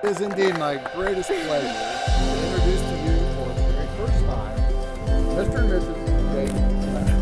It is indeed my greatest pleasure to introduce to you for the very first time Mr. and Mrs. Jake Leonard.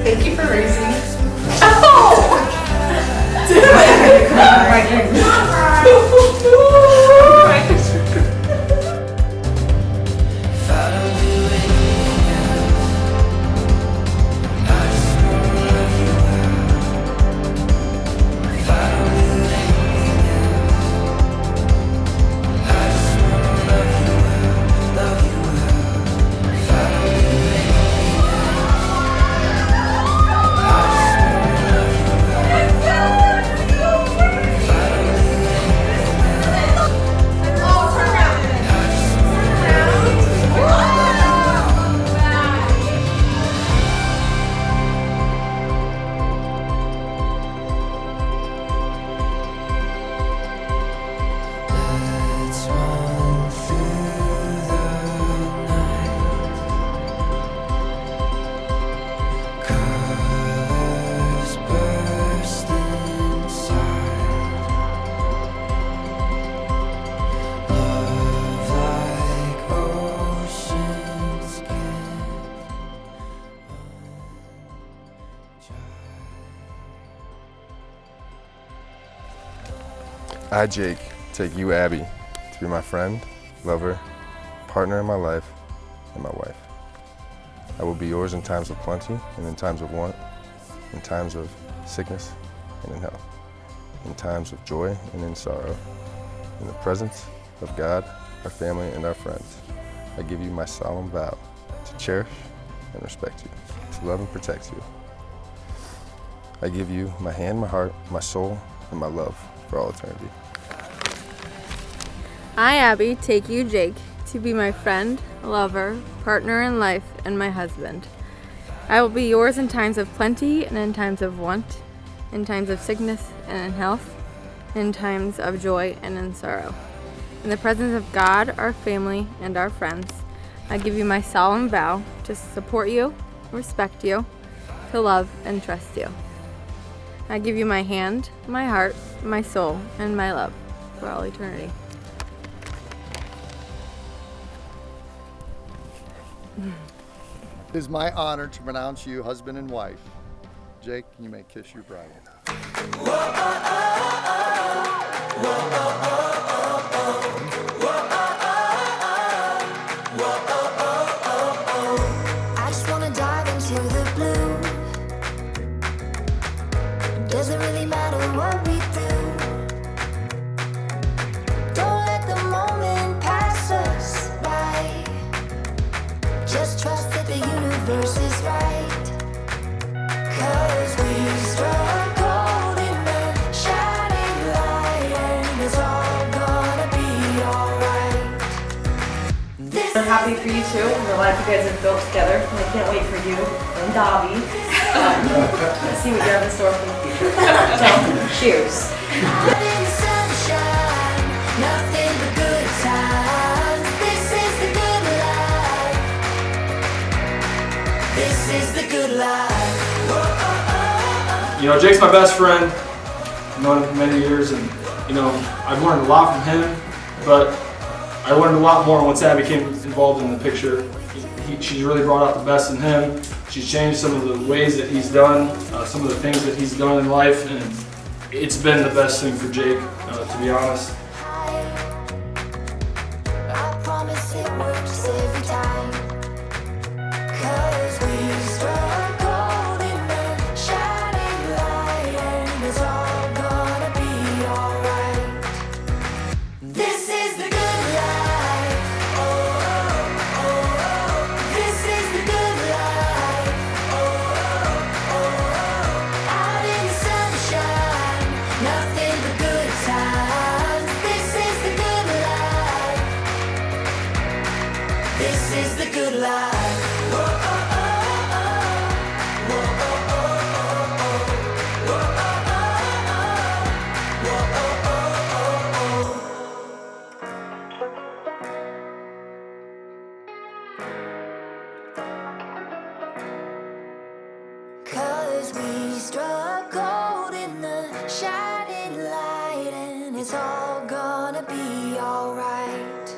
Thank you for raising me. Oh! I, Jake, take you, Abby, to be my friend, lover, partner in my life, and my wife. I will be yours in times of plenty and in times of want, in times of sickness and in health, in times of joy and in sorrow, in the presence of God, our family, and our friends. I give you my solemn vow to cherish and respect you, to love and protect you. I give you my hand, my heart, my soul, and my love for all eternity. I, Abby, take you, Jake, to be my friend, lover, partner in life, and my husband. I will be yours in times of plenty and in times of want, in times of sickness and in health, in times of joy and in sorrow. In the presence of God, our family, and our friends, I give you my solemn vow to support you, respect you, to love and trust you. I give you my hand, my heart, my soul, and my love for all eternity. It is my honor to pronounce you husband and wife. Jake, you may kiss your bride. I just wanna dive into the blue. Doesn't really matter what we do. Don't let the moment pass us by. Just trust that the universe is right. 'Cause we struck gold in the shining light, and it's all gonna be alright. I'm happy for you too, and the life you guys have built together. And I can't wait for you and Dobby to see what you have in store for the future. So, cheers. Nothing but sunshine, nothing but good times. This is the good life. You know, Jake's my best friend. I've known him for many years, and you know, I've learned a lot from him, but I learned a lot more once Abby came involved in the picture. She's really brought out the best in him. She's changed some of the ways that he's done, some of the things that he's done in life, and it's been the best thing for Jake, to be honest. I promise it works every time. 'Cause we struck gold in the shining light, and it's all gonna be alright. This is the good life. Oh, oh, oh. This is the good life. Oh, oh, oh. Out in the sunshine, nothing but good times. This is the good life. This is the good life. Whoa, oh, oh, oh. Whoa, oh, oh, oh. Whoa, oh, oh, oh. Whoa, oh, oh, oh. 'Cause we struck gold in the shining light, and it's all gonna be alright.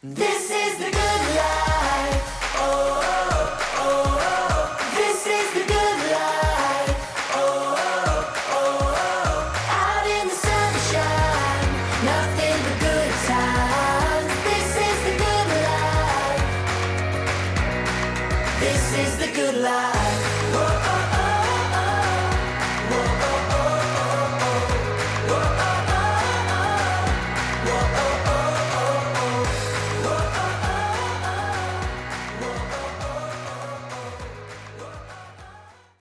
This is the good life. Oh, oh, oh. This is the good life. Oh, oh, oh. Out in the sunshine, nothing but good times. This is the good life. This is the good life.